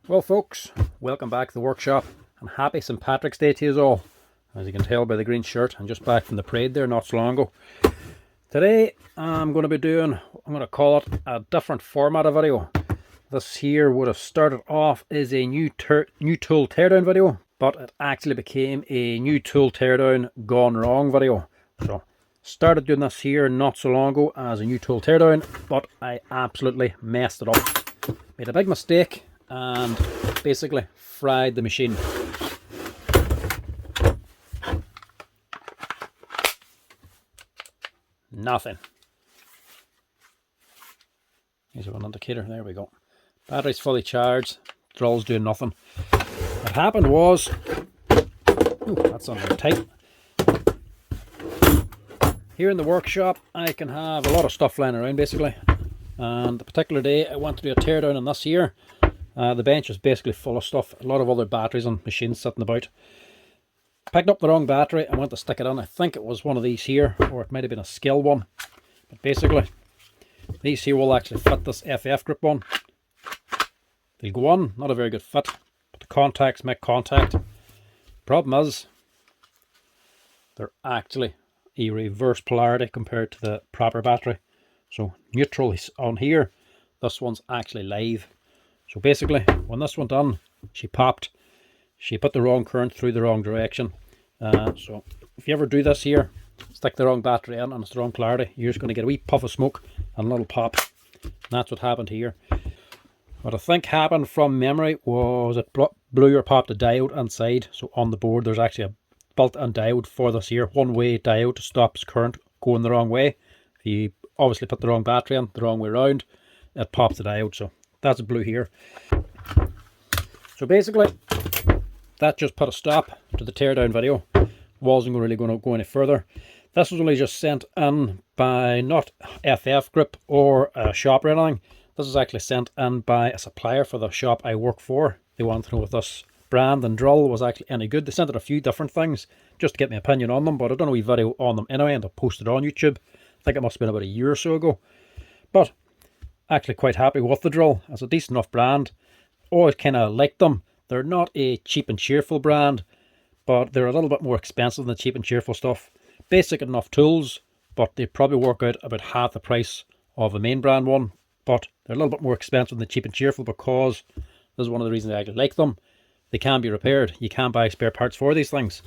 Well folks, welcome back to the workshop and happy St. Patrick's Day to you all. As you can tell by the green shirt, I'm just back from the parade there not so long ago. Today I'm going to be doing, I'm going to call it a different format of video. This here would have started off as a new tool teardown video, but it actually became a new tool teardown gone wrong video. So started doing this here not so long ago as a new tool teardown, but I absolutely messed it up. Made a big mistake and basically fried the machine. Nothing. Here's one indicator, there we go. Battery's fully charged, drill's doing nothing. What happened was, ooh, that's under tight. Here in the workshop I can have a lot of stuff lying around basically, and the particular day I want to do a teardown on this here. The bench is basically full of stuff, a lot of other batteries and machines sitting about. Picked up the wrong battery, I went to stick it on. I think it was one of these here, or it might have been a skill one. But basically, these here will actually fit this FF Group on. They'll go on, not a very good fit, but the contacts make contact. Problem is, they're actually a reverse polarity compared to the proper battery. So neutral is on here, this one's actually live. So basically, when this went on, she popped. She put the wrong current through the wrong direction. So if you ever do this here, stick the wrong battery in and it's the wrong polarity, you're just going to get a wee puff of smoke and a little pop. And that's what happened here. What I think happened from memory was it blew or popped a diode inside. So on the board there's actually a built-in diode for this here, one-way diode to stop current going the wrong way. If you obviously put the wrong battery in the wrong way around, it pops the diode. So that's blue here. So basically, that just put a stop to the teardown video. Wasn't really going to go any further. This was only just sent in by not FF Group or a shop or anything. This is actually sent in by a supplier for the shop I work for. They wanted to know if this brand and drill was actually any good. They sent it a few different things just to get my opinion on them, but I've done a wee video on them anyway and I posted it on YouTube. I think it must have been about a year or so ago. But actually quite happy with the drill. It's a decent enough brand. Always kind of liked them. They're not a cheap and cheerful brand, but they're a little bit more expensive than cheap and cheerful stuff. Basic enough tools, but they probably work out about half the price of a main brand one. But they're a little bit more expensive than cheap and cheerful because this is one of the reasons I actually like them. They can be repaired. You can buy spare parts for these things.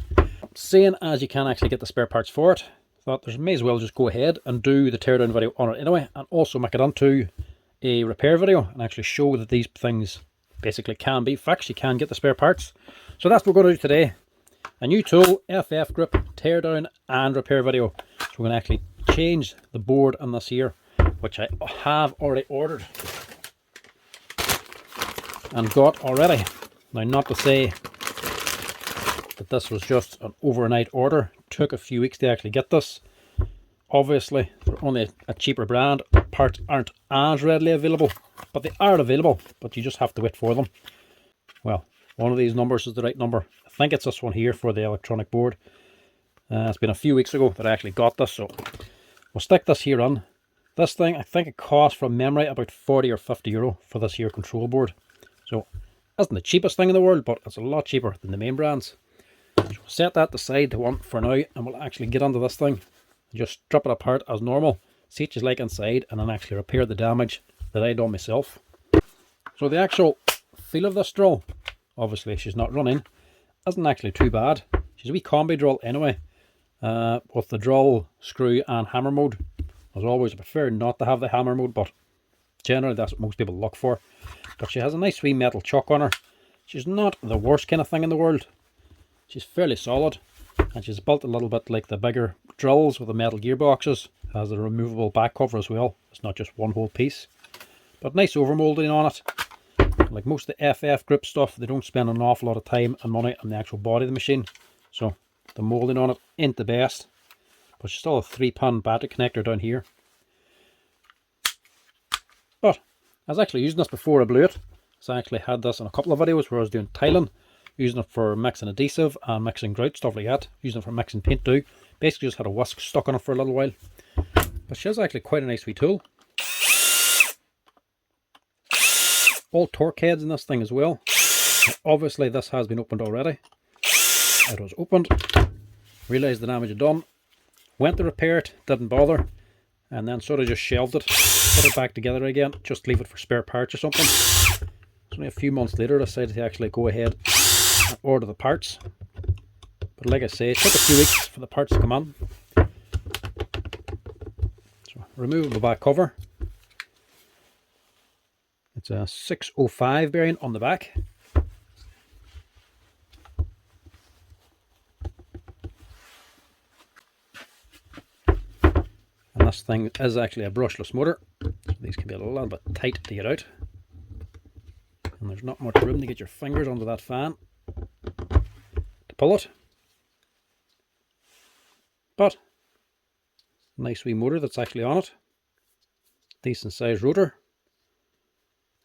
Seeing as you can actually get the spare parts for it, I thought there may as well just go ahead and do the teardown video on it anyway, and also make it into a repair video and actually show that these things basically can be fixed. You can get the spare parts. So that's what we're going to do today. A new tool, FF Group, teardown and repair video. So we're going to actually change the board on this here, which I have already ordered and got already. Now, not to say that this was just an overnight order. It took a few weeks to actually get this. Obviously, they're only a cheaper brand. Parts aren't as readily available, but they are available, but you just have to wait for them. Well, one of these numbers is the right number. I think it's this one here for the electronic board. It's been a few weeks ago that I actually got this, so we'll stick this here on. This thing, I think it costs from memory about 40 or 50 euro for this here control board. So, isn't the cheapest thing in the world, but it's a lot cheaper than the main brands. So we'll set that aside to one for now, and we'll actually get onto this thing. Just strip it apart as normal, see what it's like inside, and then actually repair the damage that I done myself. So the actual feel of this drill, obviously she's not running, isn't actually too bad. She's a wee combi drill anyway, with the drill, screw and hammer mode. As always, I prefer not to have the hammer mode, but generally that's what most people look for. But she has a nice wee metal chuck on her. She's not the worst kind of thing in the world. She's fairly solid. And she's built a little bit like the bigger drills with the metal gearboxes. Has a removable back cover as well. It's not just one whole piece. But nice overmolding on it. Like most of the FF Group stuff, they don't spend an awful lot of time and money on the actual body of the machine. So the molding on it ain't the best. But she's still a 3-pin battery connector down here. But I was actually using this before I blew it. So I actually had this in a couple of videos where I was doing tiling. Using it for mixing adhesive and mixing grout, stuff like that. Using it for mixing paint too. Basically just had a whisk stuck on it for a little while. But she has actually quite a nice wee tool. all torque heads in this thing as well. Obviously this has been opened already. It was opened, realised the damage had done, went to repair it, didn't bother, and then sort of just shelved it, put it back together again, just leave it for spare parts or something. It's only a few months later I decided to actually go ahead and order the parts. But like I say, it took a few weeks for the parts to come in. So remove the back cover. It's a 605 bearing on the back. And this thing is actually a brushless motor, so these can be a little bit tight to get out. And there's not much room to get your fingers under that fan to pull it. But nice wee motor that's actually on it. Decent sized rotor.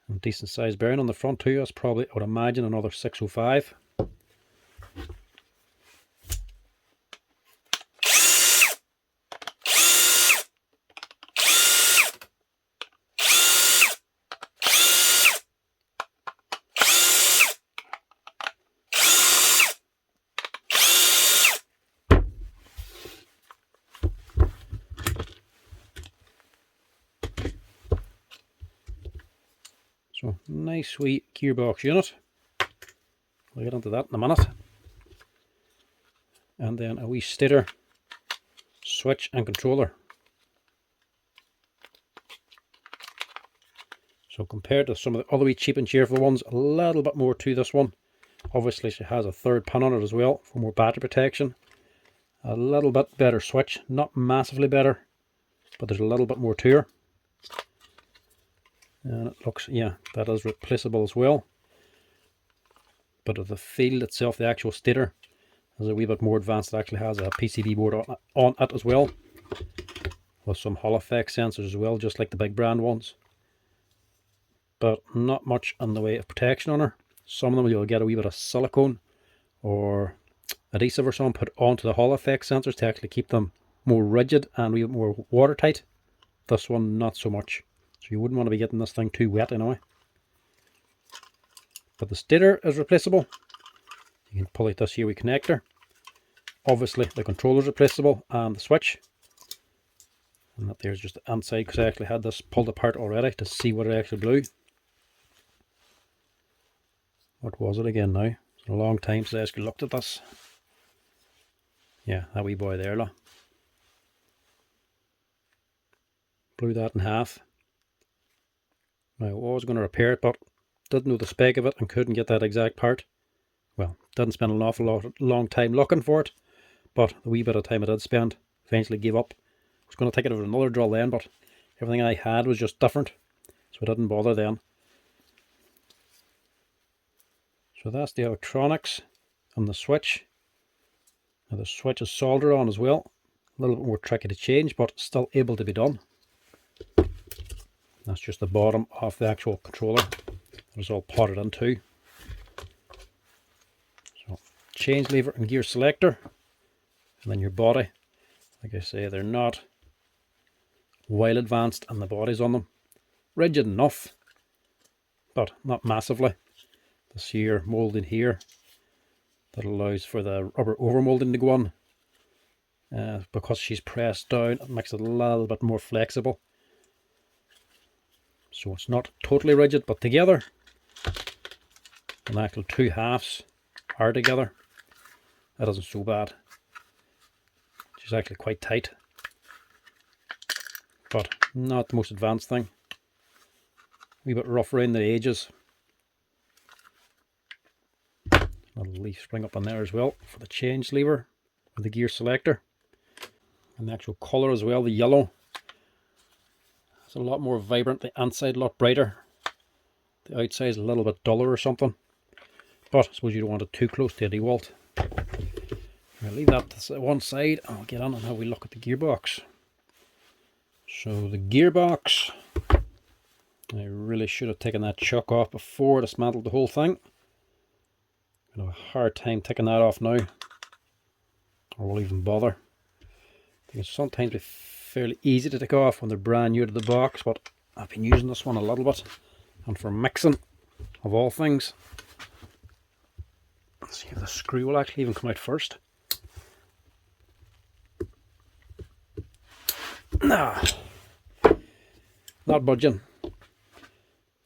And decent sized bearing on the front too. That's probably, I would imagine, another 605. So nice wee gearbox unit. We'll get into that in a minute. And then a wee stator, switch and controller. So compared to some of the other wee cheap and cheerful ones, a little bit more to this one. Obviously she has a third pin on it as well for more battery protection. A little bit better switch, not massively better, but there's a little bit more to her. And it looks, yeah, that is replaceable as well. But of the field itself, the actual stator is a wee bit more advanced. It actually has a PCB board on it as well, with some Hall effect sensors as well, just like the big brand ones. But not much in the way of protection on her. Some of them you'll get a wee bit of silicone or adhesive or something put onto the Hall effect sensors to actually keep them more rigid and a wee bit more watertight. This one not so much. So you wouldn't want to be getting this thing too wet anyway. But the stator is replaceable. You can pull out this here wee connector. Obviously the controller is replaceable and the switch. And that there's just the inside, because I actually had this pulled apart already to see what it actually blew. What was it again now? It's been a long time since I actually looked at this. Yeah, that wee boy there, look. Blew that in half. Now, I was going to repair it, but didn't know the spec of it and couldn't get that exact part. Well, didn't spend an awful long time looking for it, but the wee bit of time I did spend, eventually gave up. I was going to take it over another drill then, but everything I had was just different, so I didn't bother then. So that's the electronics and the switch. Now the switch is soldered on as well. A little bit more tricky to change, but still able to be done. That's just the bottom of the actual controller that was all potted into. So change lever and gear selector, and then your body. Like I say, they're not well advanced and the bodies on them. Rigid enough, but not massively. This here moulding here that allows for the rubber overmoulding to go on. Because she's pressed down, it makes it a little bit more flexible. So it's not totally rigid, but together, the actual two halves are together. That isn't so bad. She's actually quite tight, but not the most advanced thing. A wee bit rough around the edges. A little leaf spring up on there as well for the change lever with the gear selector. And the actual colour as well, the yellow. It's a lot more vibrant, the inside a lot brighter. The outside is a little bit duller or something. But I suppose you don't want it too close to a DeWalt. I'll leave that to one side. I'll get on and have a look at the gearbox. So the gearbox, I really should have taken that chuck off before I dismantled the whole thing. I'm going to have a hard time taking that off now, or will even bother. I think it's sometimes fairly easy to take off when they're brand new to the box, but I've been using this one a little bit, and for mixing of all things, Let's see if the screw will actually even come out first. Nah, not budging.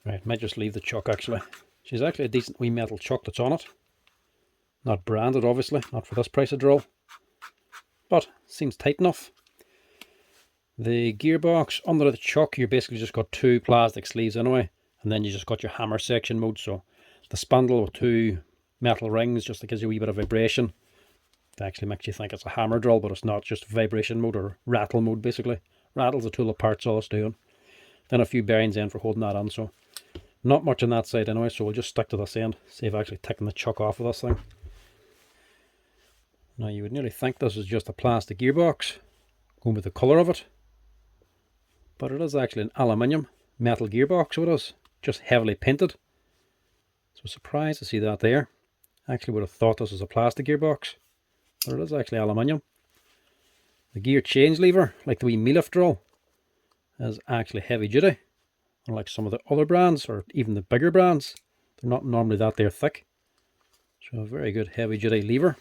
Right, might just leave the chuck actually. She's actually a decent wee metal chuck that's on it. Not branded obviously, not for this price of drill. But seems tight enough. The gearbox under the chuck, you basically just got two plastic sleeves anyway, and then you just got your hammer section mode. So the spindle with two metal rings just gives you a wee bit of vibration. It actually makes you think it's a hammer drill, but it's not, just vibration mode or rattle mode basically. Rattle's a tool apart, all it's doing. Then a few bearings in for holding that on, so not much on that side anyway, so we'll just stick to this end. See if I've actually taken the chuck off of this thing. Now you would nearly think this is just a plastic gearbox, going with the colour of it. But it is actually an aluminium metal gearbox, so it is, just heavily painted. So surprised to see that there. Actually would have thought this was a plastic gearbox, but it is actually aluminium. The gear change lever, like the wee me-lift drill, is actually heavy duty. Unlike some of the other brands, or even the bigger brands, they're not normally that there thick. So a very good heavy duty lever.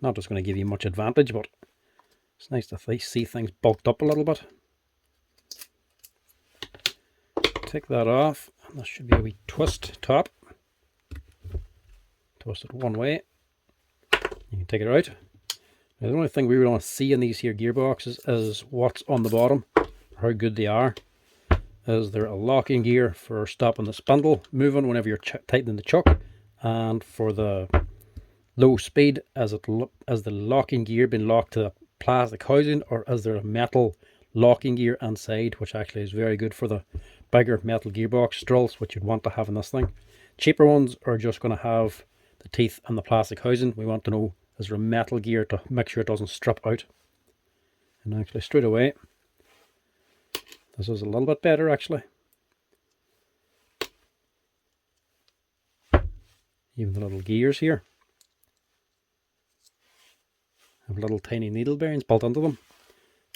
Not just going to give you much advantage, but it's nice to see things bulked up a little bit. Take that off, and this should be a wee twist top. Twist it one way. You can take it out. Now, the only thing we really want to see in these here gearboxes is what's on the bottom, how good they are. Is there a locking gear for stopping the spindle moving whenever you're tightening the chuck, and for the low speed, as the locking gear been locked to the plastic housing, or is there a metal locking gear inside, which actually is very good for the bigger metal gearbox drills, which you'd want to have in this thing. Cheaper ones are just going to have the teeth and the plastic housing. We want to know, is there a metal gear to make sure it doesn't strip out. And actually straight away, this is a little bit better actually. Even the little gears here have little tiny needle bearings built into them.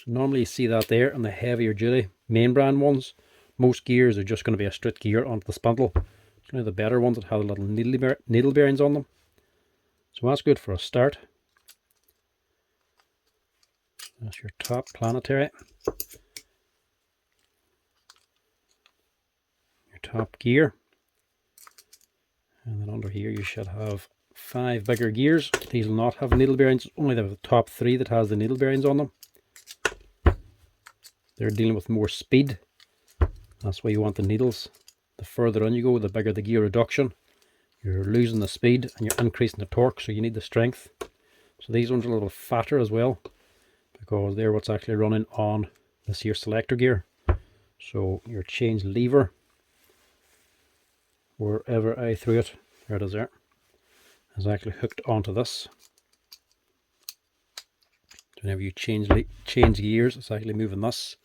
Normally you see that there in the heavier duty main brand ones. Most gears are just going to be a straight gear onto the spindle. It's only the better ones that have little needle bearings on them. So that's good for a start. That's your top planetary. Your top gear. And then under here you should have 5 bigger gears. These will not have needle bearings. Only the top 3 that has the needle bearings on them. They're dealing with more speed. That's why you want the needles. The further on you go, the bigger the gear reduction. You're losing the speed and you're increasing the torque, so you need the strength. So these ones are a little fatter as well, because they're what's actually running on this here selector gear. So your change lever, wherever I threw it, there it is there, is actually hooked onto this. So whenever you change gears, it's actually moving this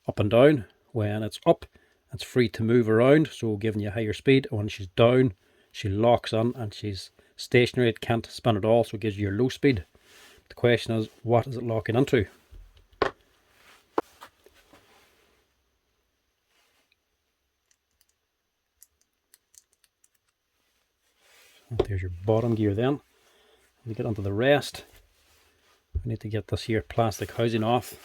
up and down. When it's up, it's free to move around, so giving you higher speed. And when she's down, she locks on, and she's stationary, it can't spin at all, so it gives you your low speed. The question is, what is it locking into? So there's your bottom gear then. We get onto the rest. We need to get this here plastic housing off.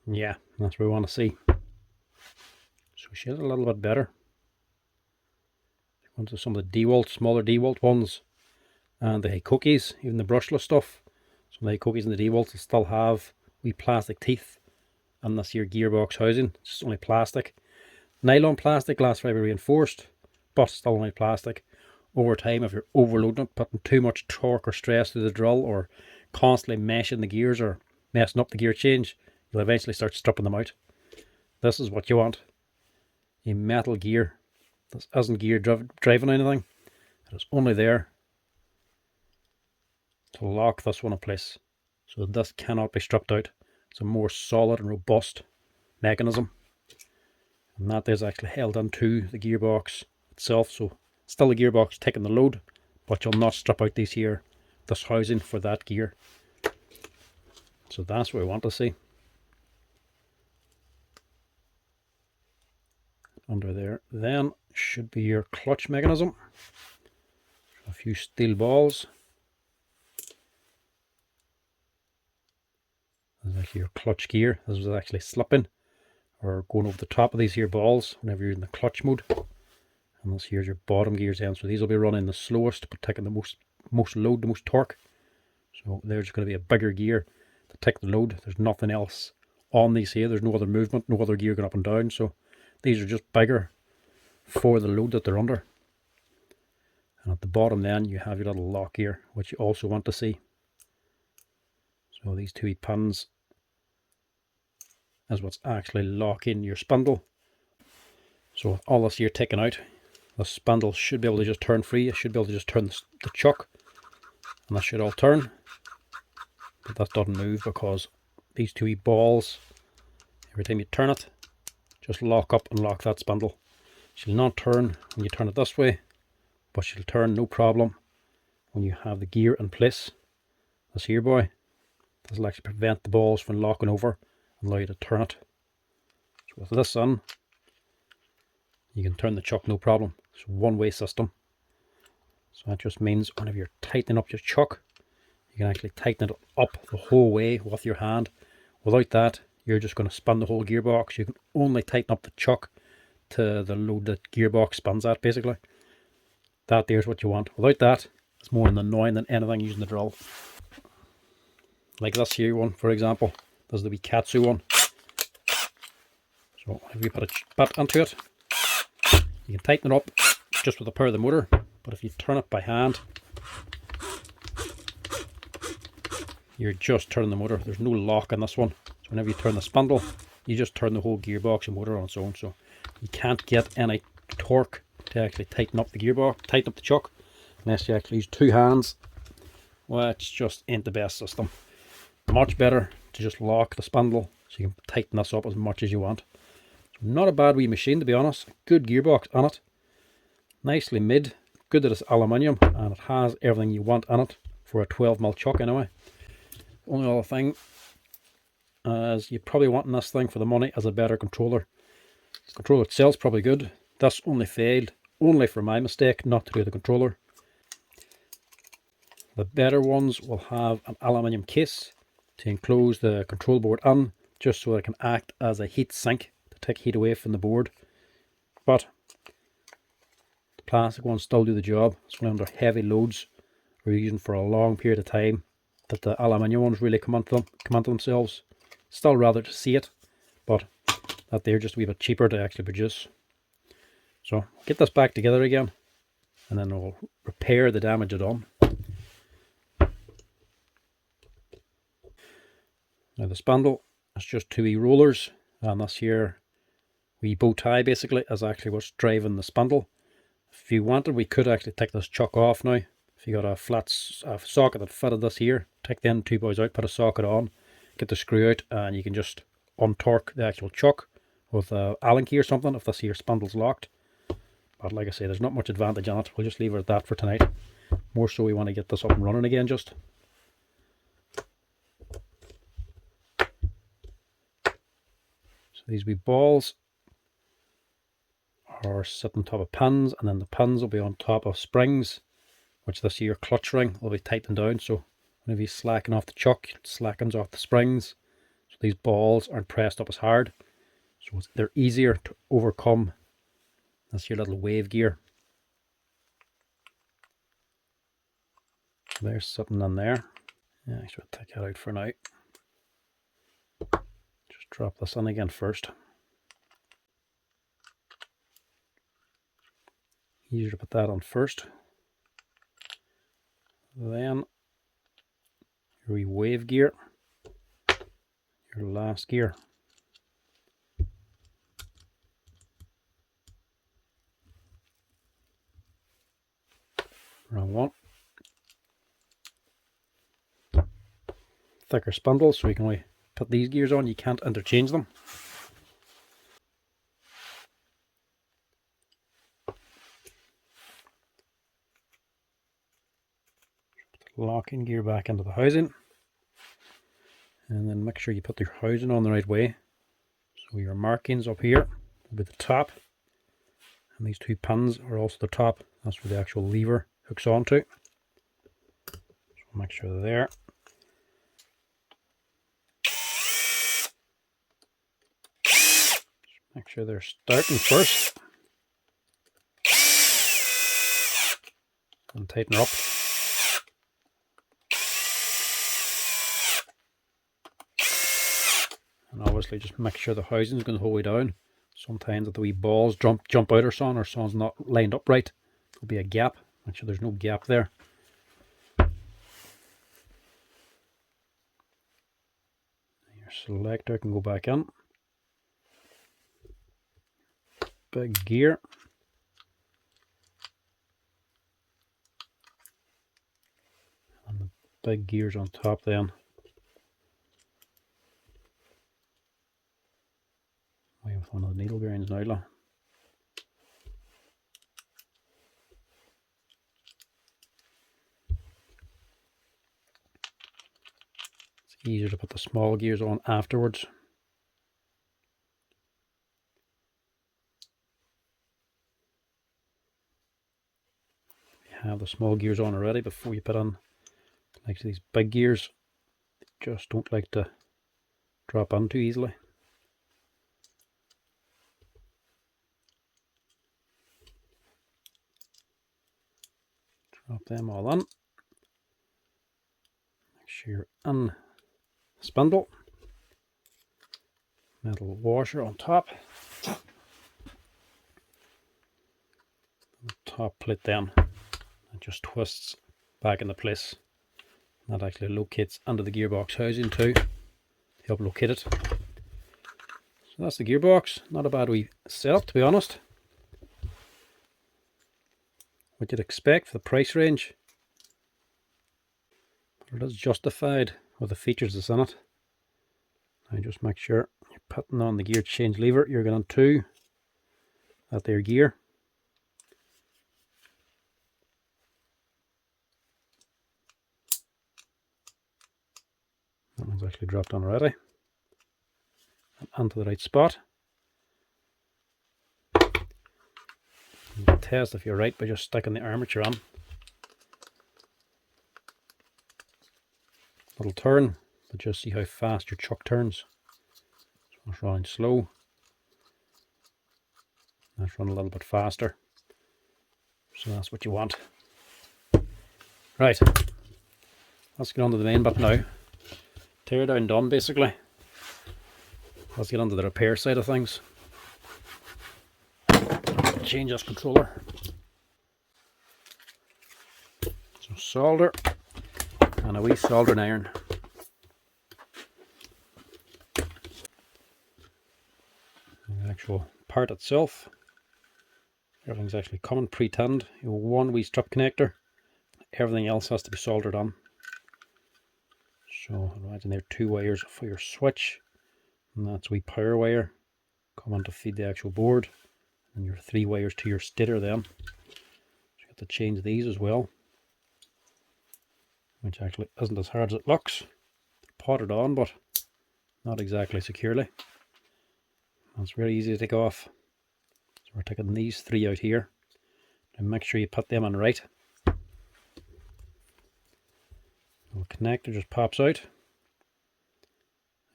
Yeah, that's what we want to see. So she is a little bit better. Onto some of the DeWalt, smaller DeWalt ones, and the Hikokis, even the brushless stuff. Some of the Hikokis and the DeWalts will still have wee plastic teeth and this here gearbox housing. It's just only plastic. Nylon plastic, glass fibre reinforced, but still only plastic. Over time, if you're overloading it, putting too much torque or stress through the drill, or constantly meshing the gears or messing up the gear change, you'll eventually start stripping them out. This is what you want. A metal gear. This isn't gear driving anything. It is only there to lock this one in place, so that this cannot be stripped out. It's a more solid and robust mechanism. And that is actually held onto the gearbox itself, so still the gearbox taking the load, but you'll not strip out this housing for that gear. So that's what we want to see. Under there then should be your clutch mechanism. A few steel balls. This is actually your clutch gear. This is actually slipping or going over the top of these here balls whenever you're in the clutch mode. And this here's your bottom gears then. So these will be running the slowest but taking the most load, the most torque. So there's going to be a bigger gear to take the load. There's nothing else on these here. There's no other movement, no other gear going up and down. So these are just bigger for the load that they're under. And at the bottom then you have your little lock gear, which you also want to see. So these two pins is what's actually locking your spindle. So with all this here taken out, the spindle should be able to just turn free. It should be able to just turn the chuck, and that should all turn. But that doesn't move because these two wee balls, every time you turn it, just lock up and lock that spindle. She'll not turn when you turn it this way, but she'll turn no problem when you have the gear in place. This here boy, this will actually prevent the balls from locking over and allow you to turn it. So with this on, you can turn the chuck no problem. It's a one-way system. So that just means whenever you're tightening up your chuck, you can actually tighten it up the whole way with your hand. Without that, you're just going to spin the whole gearbox. You can only tighten up the chuck to the load that gearbox spins at, basically. That there's what you want. Without that, it's more annoying than anything using the drill. Like this here one, for example. This is the wee Katsu one. So if you put a bit into it, you can tighten it up just with the power of the motor. But if you turn it by hand, you're just turning the motor. There's no lock in this one. So whenever you turn the spindle, you just turn the whole gearbox and motor on its own. So you can't get any torque to actually tighten up the gearbox, tighten up the chuck, unless you actually use two hands, which just ain't the best system. Much better to just lock the spindle so you can tighten this up as much as you want. So not a bad wee machine, to be honest. Good gearbox on it. Nicely made. Good that it's aluminium and it has everything you want in it for a 12mm chuck anyway. Only other thing is you're probably wanting this thing for the money as a better controller. The controller itself's probably good. This only failed only for my mistake, not to do the controller. The better ones will have an aluminium case to enclose the control board in, just so it can act as a heat sink to take heat away from the board. But the plastic ones still do the job. It's only under heavy loads or using for a long period of time that the aluminium ones really come onto themselves. Still rather to see it, but that they're just a wee bit cheaper to actually produce. So get this back together again, and then we'll repair the damage done. Now the spindle is just two wee rollers, and this here wee bow tie basically is actually what's driving the spindle. If you wanted, we could actually take this chuck off now. If you got a flat socket that fitted this here, take them two boys out, put a socket on, get the screw out, and you can just untorque the actual chuck with an Allen key or something if this here spindle's locked. But like I say, there's not much advantage on it. We'll just leave it at that for tonight. More so we want to get this up and running again just. So these wee balls are sitting on top of pins, and then the pins will be on top of springs, which this here clutch ring will be tightened down. So whenever you slacken off the chuck, it slackens off the springs. So these balls aren't pressed up as hard. So they're easier to overcome. That's your little wave gear. They're sitting in there. Yeah, I should take that out for now. Just drop this in again first. Easier to put that on first. Then your wee wave gear. Your last gear. Wrong one. Thicker spindle, so you can only put these gears on, you can't interchange them. locking gear back into the housing, and then make sure you put your housing on the right way. So your markings up here will be the top, and these two pins are also the top. That's where the actual lever hooks onto. So make sure they're there. Just make sure they're starting first, and tighten her up. And obviously just make sure the housing is going to hold it down. Sometimes if the wee balls jump out or something's not lined up right, there'll be a gap. Make sure there's no gap there. Your selector can go back in. Big gear. And the big gears on top then. Away with one of the needle bearings now. Look. It's easier to put the small gears on afterwards. You have the small gears on already before you put on like these big gears. They just don't like to drop on too easily. Drop them all in. Make sure you're in the spindle. Metal washer on top. The top plate then. It just twists back into place. That actually locates under the gearbox housing too, to help locate it. So that's the gearbox. Not a bad wee setup, to be honest. What you'd expect for the price range. But it is justified with the features that's in it. Now just make sure you're putting on the gear change lever. You're going to that there gear. That one's actually dropped on already. And onto the right spot. You can test if you're right by just sticking the armature on. It'll turn, but just see how fast your chuck turns. So it's running slow. That's running a little bit faster. So that's what you want. Right. Let's get on to the main bit now. Tear down done basically. Let's get on to the repair side of things. Change this controller. So solder and a wee soldering iron. The actual part itself, everything's actually coming pre-tinned. You have one wee strip connector. Everything else has to be soldered on. So imagine there are 2 wires for your switch, and that's a wee power wire coming to feed the actual board, and your 3 wires to your stator then. So you have to change these as well, which actually isn't as hard as it looks. They're potted on, but not exactly securely. That's very easy to take off. So we're taking these 3 out here, and make sure you put them on right. The connector just pops out,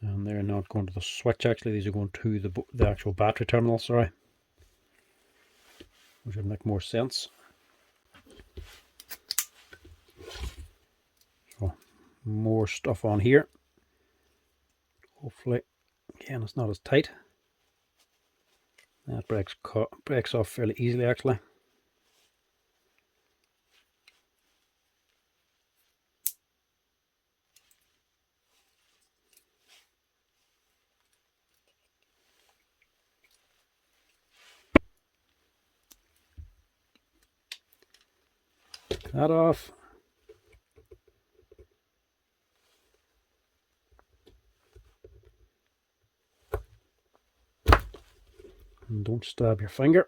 and they're not going to the switch. Actually, these are going to the actual battery terminal. Sorry, which would make more sense. So more stuff on here. Hopefully, again, it's not as tight. That breaks off fairly easily, actually. That off. And don't stab your finger.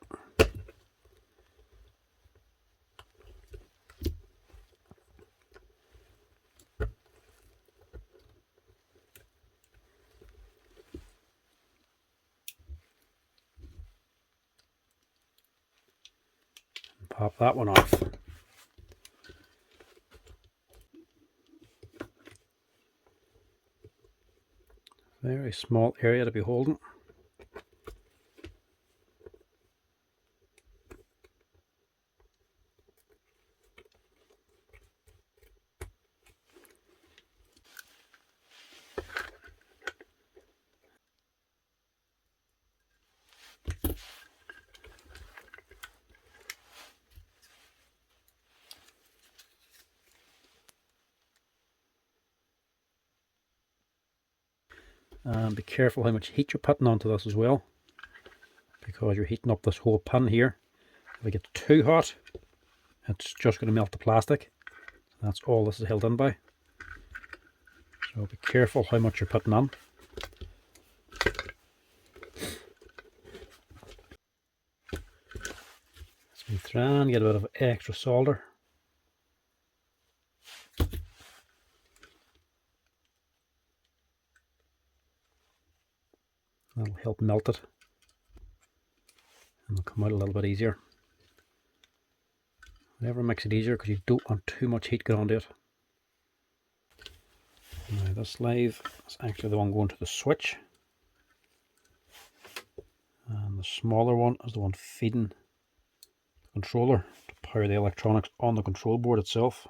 pop that one off. Very small area to be holding. And be careful how much heat you're putting onto this as well, because you're heating up this whole pan here. If it gets too hot, it's just going to melt the plastic. That's all this is held in by. So be careful how much you're putting on. Let's be trying to get a bit of extra solder. That'll help melt it, and it'll come out a little bit easier. Never makes it easier because you don't want too much heat going onto it. Now this sleeve is actually the one going to the switch, and the smaller one is the one feeding the controller to power the electronics on the control board itself.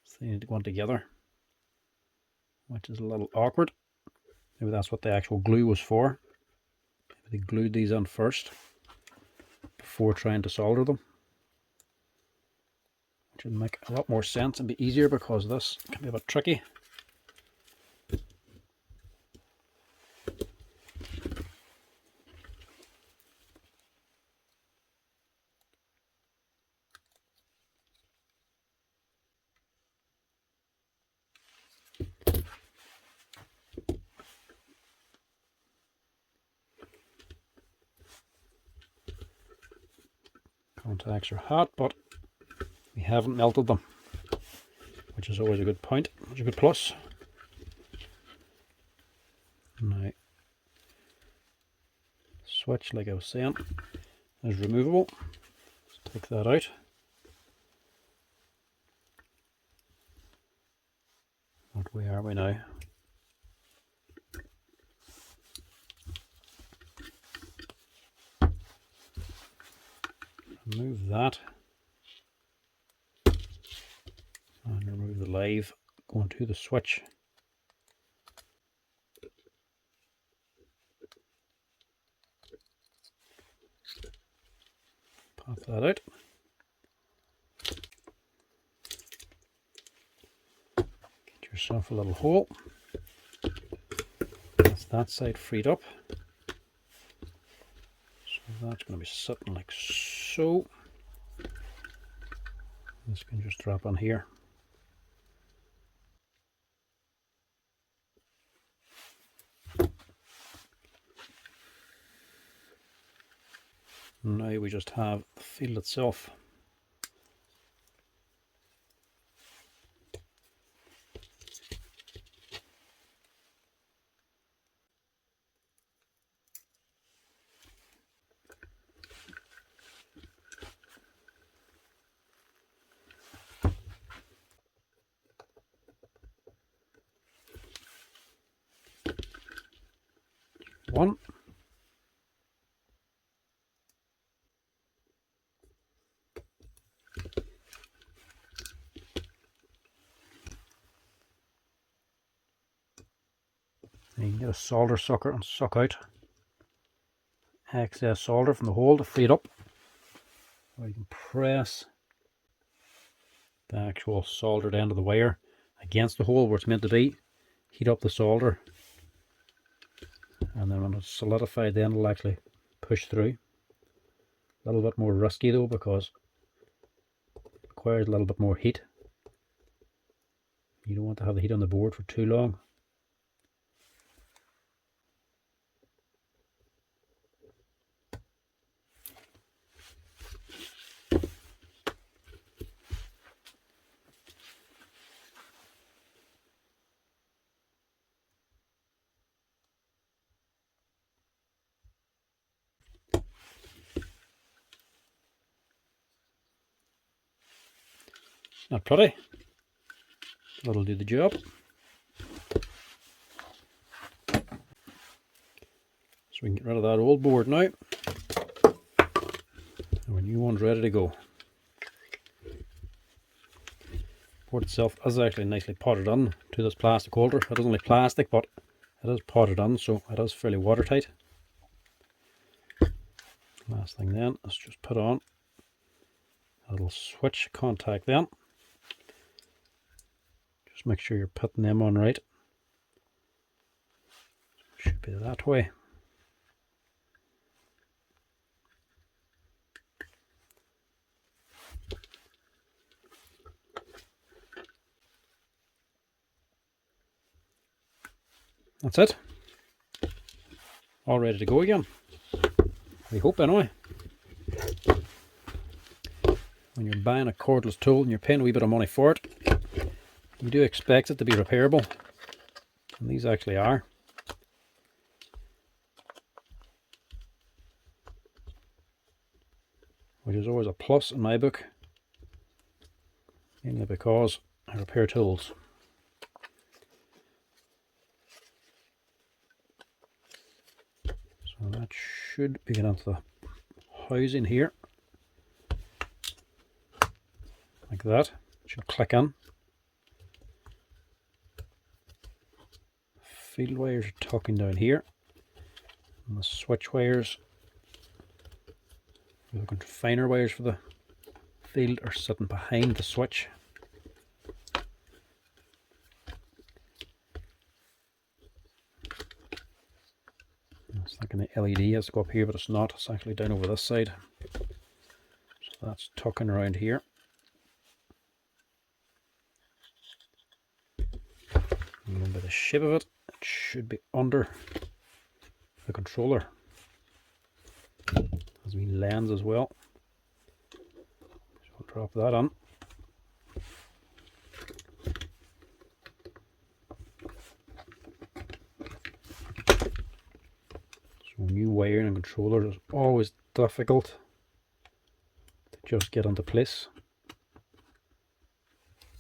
So they need to go on together, which is a little awkward. Maybe that's what the actual glue was for. Maybe they glued these on first before trying to solder them, which would make a lot more sense and be easier, because this can be a bit tricky. Contacts are hot, but we haven't melted them, which is always a good point, which is a good plus. Now, switch, like I was saying, is removable. Let's take that out. What way are we now? Remove that, and remove the lathe going to the switch. Pop that out. Get yourself a little hole. That's that side freed up. So that's going to be sitting like so. This can just drop on here. Now we just have the field itself. One. You can get a solder sucker and suck out excess solder from the hole to free it up. Or you can press the actual soldered end of the wire against the hole where it's meant to be, heat up the solder, and then when it's solidified, then it'll actually push through. A little bit more risky though, because it requires a little bit more heat. You don't want to have the heat on the board for too long. Not pretty. That'll do the job. So we can get rid of that old board now. Our new one's ready to go. The board itself is actually nicely potted on to this plastic holder. It is only plastic, but it is potted on, so it is fairly watertight. Last thing then is just put on a little switch contact then. Just make sure you're putting them on right. Should be that way. That's it. All ready to go again. We hope anyway. When you're buying a cordless tool and you're paying a wee bit of money for it, you do expect it to be repairable. And these actually are. Which is always a plus in my book. Mainly because I repair tools. So that should be getting into the housing here. Like that. It should click in. Field wires are tucking down here. And the switch wires, we're looking for finer wires for the field, are sitting behind the switch. I was thinking the LED has to go up here, but it's not. It's actually down over this side. So that's tucking around here. And by the shape of it, it should be under the controller. Has a wee lens as well. So we'll drop that on. So new wiring and controller is always difficult to just get into place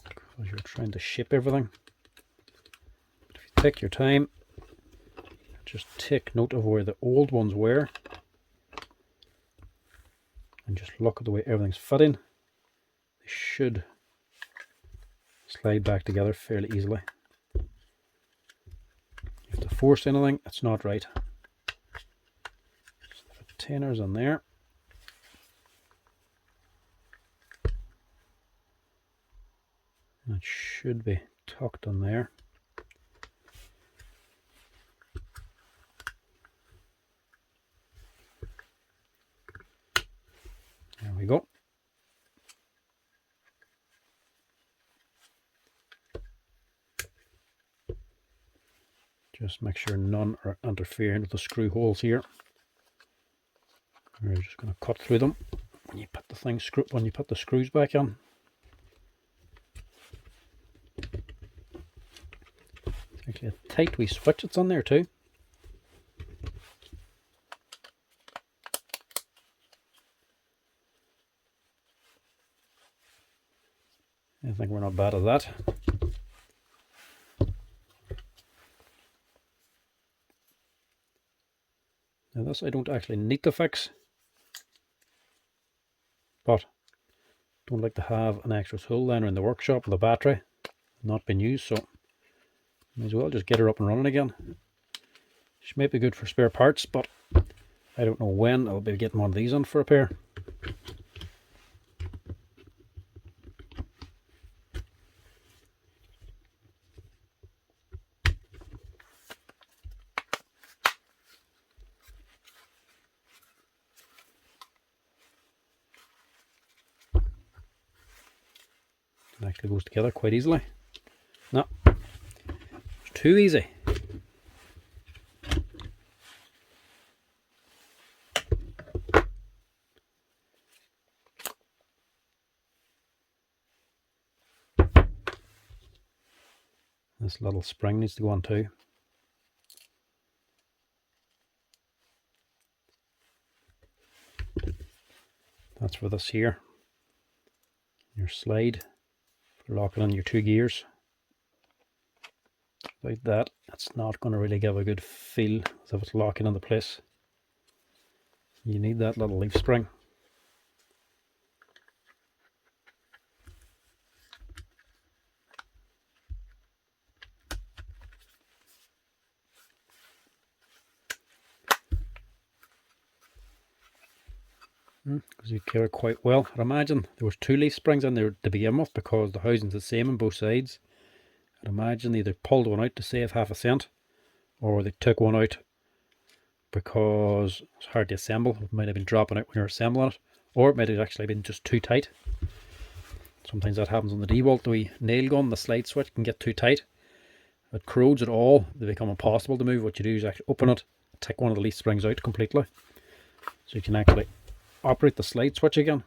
because you're trying to ship everything. But if you take your time, just take note of where the old ones were and just look at the way everything's fitting. They should slide back together fairly easily. If you force anything, it's not right. Containers in there. That should be tucked in there. There we go. Just make sure none are interfering with the screw holes here. We're just going to cut through them when you put the screws back in. It's actually a tight wee switch that's on there too. I think we're not bad at that. Now this I don't actually need to fix, but don't like to have an extra tool liner in the workshop with a battery not been used, so may as well just get her up and running again. She might be good for spare parts, but I don't know when I'll be getting one of these on for repair. It actually goes together quite easily. No, it's too easy. This little spring needs to go on too. That's for this here. Your slide locking in your 2 gears. Like that, it's not going to really give a good feel as if it's locking into place. You need that little leaf spring. Because you care quite well. I'd imagine there was 2 leaf springs in there to begin with because the housing's the same on both sides. I'd imagine they either pulled one out to save half a cent, or they took one out because it's hard to assemble. It might have been dropping out when you're assembling it, or it might have actually been just too tight. Sometimes that happens on the DeWalt. The wee nail gun, the slide switch can get too tight. If it corrodes at all, they become impossible to move. What you do is actually open it, take one of the leaf springs out completely, so you can actually operate the slide switch again.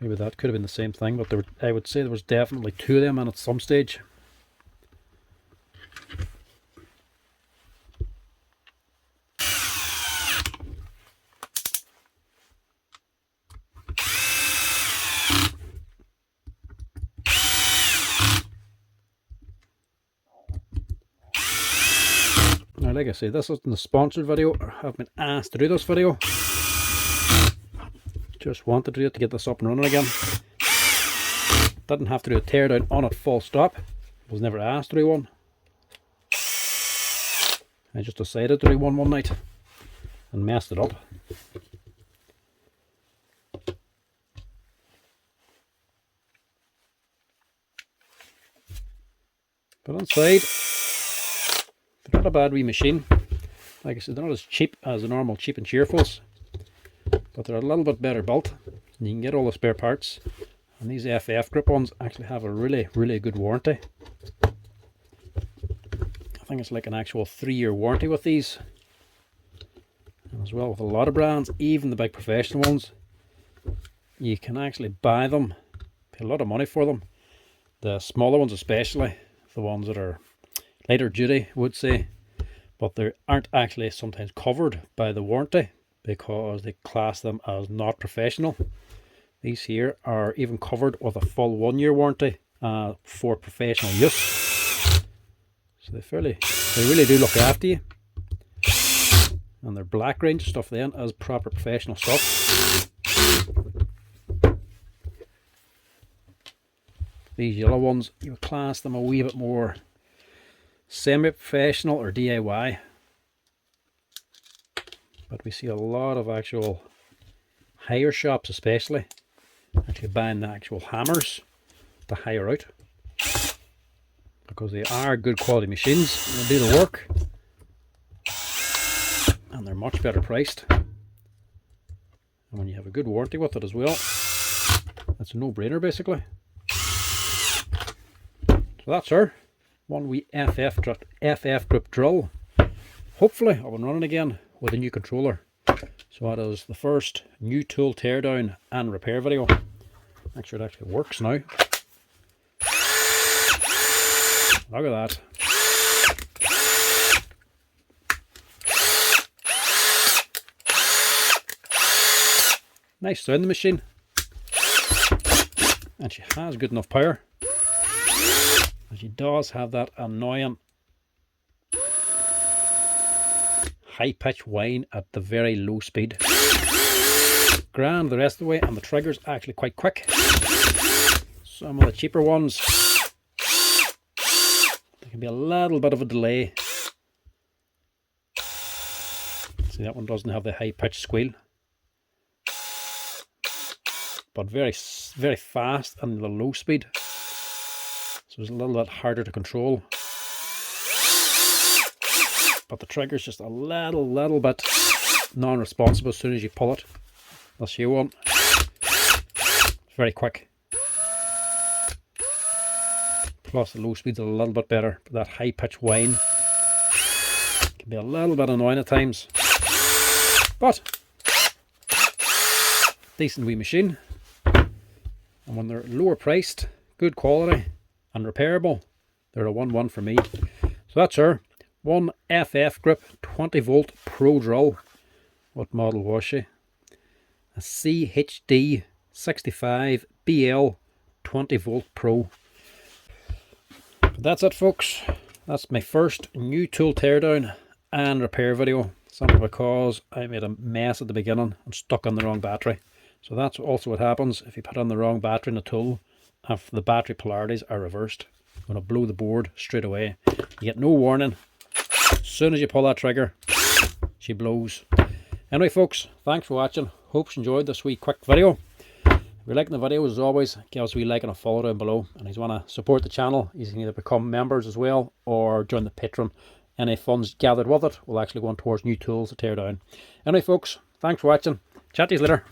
Maybe that could have been the same thing, but I would say there was definitely 2 of them in at some stage. Now, like I say, this isn't a sponsored video, or have been asked to do this video. Just wanted to do it to get this up and running again. Didn't have to do a teardown on it full stop. Was never asked to do one. I just decided to do one night and messed it up. But inside, they're not a bad wee machine. Like I said, they're not as cheap as the normal cheap and cheerfuls, but they're a little bit better built. And you can get all the spare parts. And these FF Group ones actually have a really good warranty. I think it's like an actual 3-year warranty with these. And as well with a lot of brands, even the big professional ones, you can actually buy them, pay a lot of money for them. The smaller ones especially, the ones that are lighter duty, would say, but they aren't actually sometimes covered by the warranty because they class them as not professional. These here are even covered with a full 1-year warranty for professional use. So they really do look after you. And their black range stuff then is proper professional stuff. These yellow ones, you would class them a wee bit more semi-professional or DIY. But we see a lot of actual hire shops especially actually buying the actual hammers to hire out, because they are good quality machines, they do the work, and they're much better priced. And when you have a good warranty with it as well, that's a no-brainer basically. So that's our one wee FF Group drill, hopefully up and running again with a new controller. So that is the first new tool teardown and repair video. Make sure it actually works now. Look at that. Nice sound the machine. And she has good enough power. And she does have that annoying high pitch whine at the very low speed. Grand the rest of the way, and the trigger's actually quite quick. Some of the cheaper ones, there can be a little bit of a delay. See, that one doesn't have the high pitch squeal, but very fast and the low speed, so it's a little bit harder to control. But the trigger's just a little bit non-responsive as soon as you pull it. This here one, it's very quick. Plus the low speed's a little bit better, but that high pitch whine can be a little bit annoying at times. But decent wee machine. And when they're lower priced, good quality and repairable, they're a 1-1 for me. So that's her. One FF Group 20 volt Pro drill. What model was she? A CHD 65 BL 20 volt Pro. But that's it, folks. That's my first new tool teardown and repair video, simply because I made a mess at the beginning and stuck on the wrong battery. So that's also what happens if you put on the wrong battery in the tool. If the battery polarities are reversed, it's going to blow the board straight away. You get no warning. As soon as you pull that trigger, she blows. Anyway, folks, thanks for watching. Hope you enjoyed this wee quick video. If you're liking the video, as always, give us a wee like and a follow down below. And if you want to support the channel, you can either become members as well or join the Patreon. Any funds gathered with it will actually go on towards new tools to tear down. Anyway, folks, thanks for watching. Chat to you later.